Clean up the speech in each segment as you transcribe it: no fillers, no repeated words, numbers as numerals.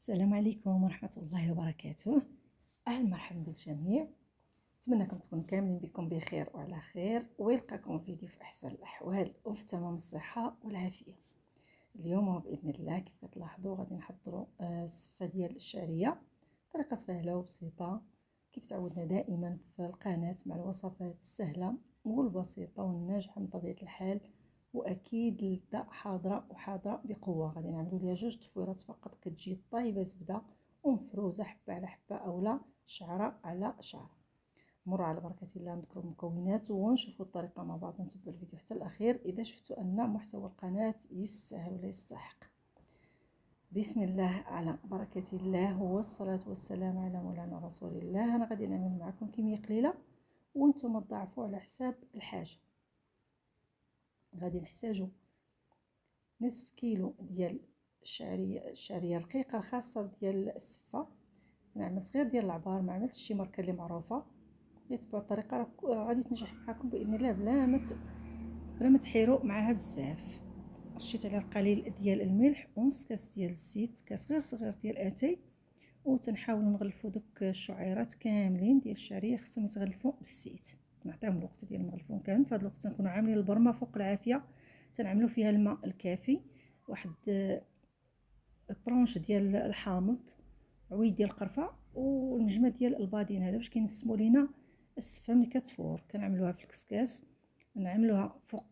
السلام عليكم ورحمة الله وبركاته. أهلا مرحبا بالجميع. أتمنىكم تكونوا كاملين بكم بخير وعلى خير، ويلقاكم فيديو في أحسن الأحوال وفي تمام الصحة والعافية. اليوم بإذن الله كيف كتلاحظوا غادي نحضروا السفة ديال الشعرية، طريقة سهلة وبسيطة كيف تعودنا دائما في القناة، مع الوصفات السهلة والبسيطة والناجحة من طبيعة الحال، واكيد لذة حاضره وحاضره بقوه. غادي نعملوا ليها 2 تفويرات فقط، كتجي طايبه زبده ومفروزه حبه على حبه اولا شعره على شعره. نمر على بركه الله نذكروا المكونات ونشوفوا الطريقه مع بعض، نتبعوا الفيديو حتى الاخير اذا شفتوا ان محتوى القناه يستاهل ولا يستحق. بسم الله على بركه الله والصلاه والسلام على مولانا رسول الله. انا غادي نعمل معكم كميه قليله وانتم تضاعفوا على حساب الحاجه. غادي نحتاجو نصف كيلو ديال الشعريه رقيقه الخاصه ديال السفه. انا عملت غير ديال العبار، ما عملتش شي ماركه اللي معروفه. تبعوا الطريقه غادي تنجح معكم باذن الله بلا ما تحيروا معاها بزاف. رشيت عليها القليل ديال الملح ونص كاس ديال الزيت، كاس غير صغير ديال اتاي، وتنحاولوا نغلفوا دوك الشعيرات كاملين ديال الشعريه، خصهم يتغلفوا بالزيت، نعطيهم الوقت ديال المغلفون كامل. في هذا الوقت تنكونوا عاملين البرمه فوق العافيه، تنعملوا فيها الماء الكافي، واحد الطرونش ديال الحامض، عويد ديال القرفه، ونجمه ديال البادين، هذا باش كينسموا لينا السفه ملي كتفور. كنعملوها في الكسكاس، نعملوها فوق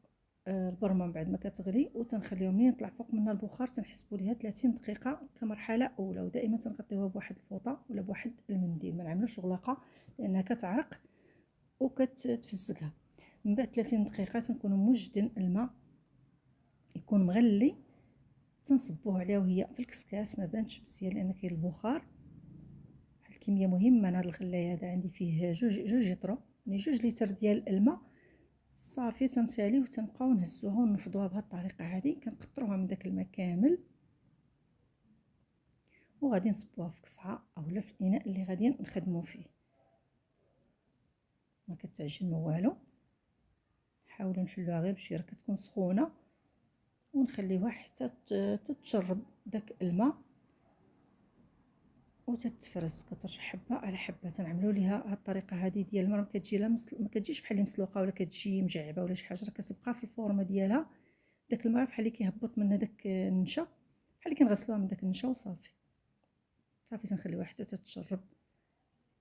البرمه من بعد ما كتغلي، وتنخليهم منين يطلع فوق منها البخار تنحسبوا ليها 30 دقيقه كمرحله اولى. ودائما تنغطيوها بواحد الفوطه ولا بواحد المنديل، ما نعملوش الغلاقه لانها كتعرق وكتفزقها. من بعد 30 دقيقه تنكونوا موجدين الماء يكون مغلي، تنصبوه عليها وهي في الكسكاس ما بانتش مزيان لان كاين البخار. واحد الكميه مهمه انا هذا الغلايه هذا عندي فيه جوج يطرو، يعني 2 لتر ديال الماء صافي. تنساليه وتنبقاو نهزوها ونفضوها بهذه الطريقه هذه، كنقطروها من داك الماء كامل وغادي نصبوها في قصعه اولا في الاناء اللي غادي نخدموا فيه. ما كتعجن والو، حاولوا نحلوها غير بشي راه كتكون سخونه، ونخليوها حتى تتشرب داك الماء وتتفرز، كترجع حبه على حبه. تنعملوا ليها هاد الطريقه هذه ديال المرة، ما كتجيش بحال مسلوقه ولا كتجي مجعبه ولا شي حاجه، راه كتبقى في الفورمه ديالها. داك الماء بحال اللي كيهبط منها داك النشا، بحال اللي كنغسلوها من داك النشا وصافي. صافي تنخليوها حتى تتشرب.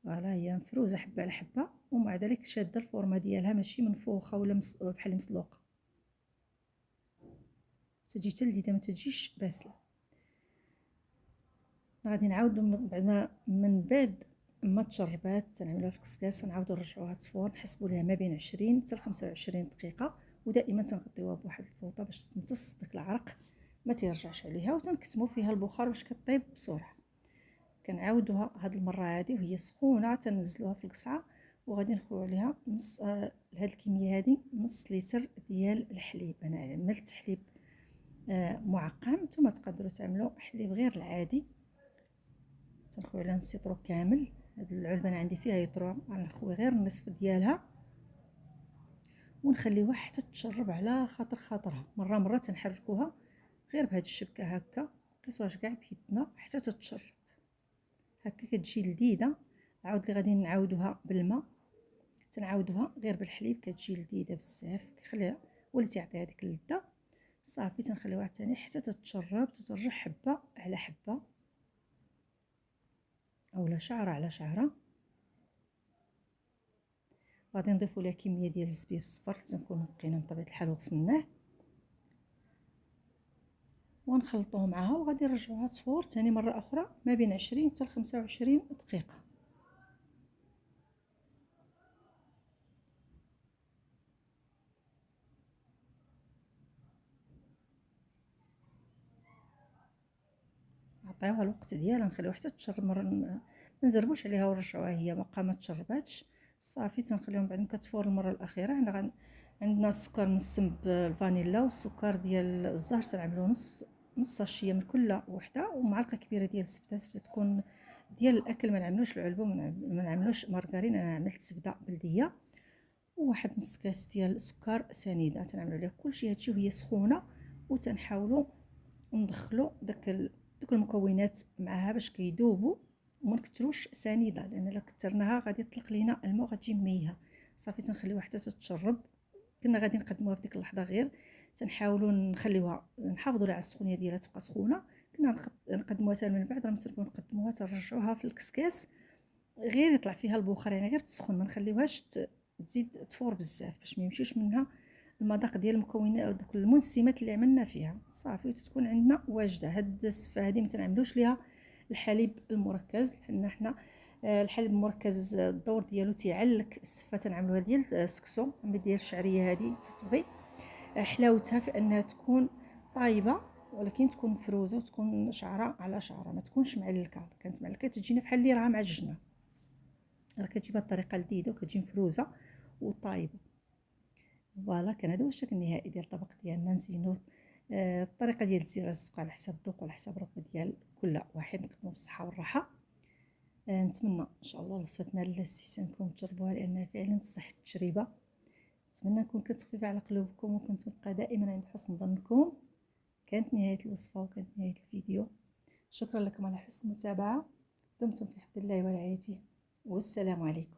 فوالا هي مفروزه حبه على حبه، ومع ذلك شاده الفورمه ديالها، ماشي منفوخه ولا بحال مسلوقه، تجي حتى لذيذه ما تجيش باسله. غادي نعاودو من بعد ما تشربات تنعملوها في الكسكاس، نعاودو نرجعوها تفور، نحسبوا ليها ما بين 20 حتى 25 دقيقه، ودائما تنغطيوها بواحد الفوطه باش تمتص داك العرق ما تيرجعش عليها، وتنكتموا فيها البخار باش كطيب بسرعه. كنعاودوها هاد المره هذه وهي سخونه، تنزلوها في القصعه وغادي نخويو عليها نص هاد الكميه هذه، نص لتر ديال الحليب. انا عملت حليب معقم، نتوما تقدروا تعملوا حليب غير العادي. تنخوي على نص يطرو كامل، هاد العلبه انا عندي فيها يطرو، غنخوي غير النصف ديالها ونخليوها حتى تشرب على خاطرها. مره تنحركوها غير بهاد الشبكه هكا، قيسوهاش كاع بيدنا حتى تتشرب هكا، كتجي لذيذه. عاود اللي غادي نعاودوها بالماء، تنعاودوها غير بالحليب، كتجي لذيذه بزاف، كيخليها ولا تعطي هذيك اللذه. صافي تنخليوها ثاني حتى تتشرب، تترجع حبه على حبه اولا شعره على شعره. غادي نضيفوا لها كميه ديال الزبيب الصفر اللي تنكونوا بقينا بطبيعه الحال وغسلناه، ونخلطوه معها وغادي نرجعوها تفور ثاني مره اخرى ما بين 20 حتى 25 دقيقه. نعطيوها الوقت ديالها، نخليوها حتى تشرب مره، ما نزربوش عليها ونرجعوها هي باقا ما تشرباتش. صافي تنخليهم بعد ما كتفور المره الاخيره. هنا عندنا السكر مسم بالفانيلا والسكر ديال الزهر، تنعملو نص ساشيه من كل وحده، ومعلقه كبيره ديال الزبده تكون ديال الاكل، ما نعملوش العلبه، ما نعملوش مارغرين، انا عملت زبده بلديه، وواحد نص كاس ديال السكر سنيده. تنعملوا عليه كلشي هادشي وهي سخونه، وتنحاولوا ندخلوا داك دوك المكونات معها باش كيذوبوا وما نكثروش سنيده، لان الا كثرناها غادي يطلق لينا الماء وغتجي ميه. صافي تنخليوها حتى تتشرب. كنا غادي نقدموها في ديك اللحظه، غير تنحاولوا نخليوها نحافظوا على السخونيه ديالها تبقى سخونه. كنا نقدموها حتى من بعد راه ممكن نقدموها ترجعوها في الكسكاس غير يطلع فيها البخار، يعني غير تسخن، ما نخليوهاش تزيد تفور بزاف باش ما يمشيش منها المذاق ديال المكونات دوك المنسمات اللي عملنا فيها. صافي تكون عندنا واجده. هاد السفه هذه ما تنعملوش ليها الحليب المركز، لان حنا الحليب المركز الدور ديالو تيعلك السفه. تنعملوها ديال السكسو ديال الشعريه، هذه تتبغي حلاوتها في انها تكون طايبه ولكن تكون مفروزه وتكون شعره على شعره، ما تكونش معلكه. كانت معلكه تجينا بحال اللي راه معجنه، راه كتجيبها بطريقه لذيذه وكتجي مفروزه وطايبه. فوالا، كان هذا هو الشكل النهائي ديال الطبق ديالنا. نزينوه الطريقه ديال الزيره تبقى على حساب الذوق وعلى حساب الرغبه ديال كل واحد. نقدموا بالصحه والراحه. نتمنى ان شاء الله وصفتنا لاستحسانكم تجربوها، لانها فعلا تستحق التجربه. نتمنى نكون كنت خفيفه على قلوبكم وكنت نبقى دائما عند حسن ظنكم. كانت نهايه الوصفه وكانت نهايه الفيديو. شكرا لكم على حسن المتابعه. دمتم في حفظ الله ورعايته، والسلام عليكم.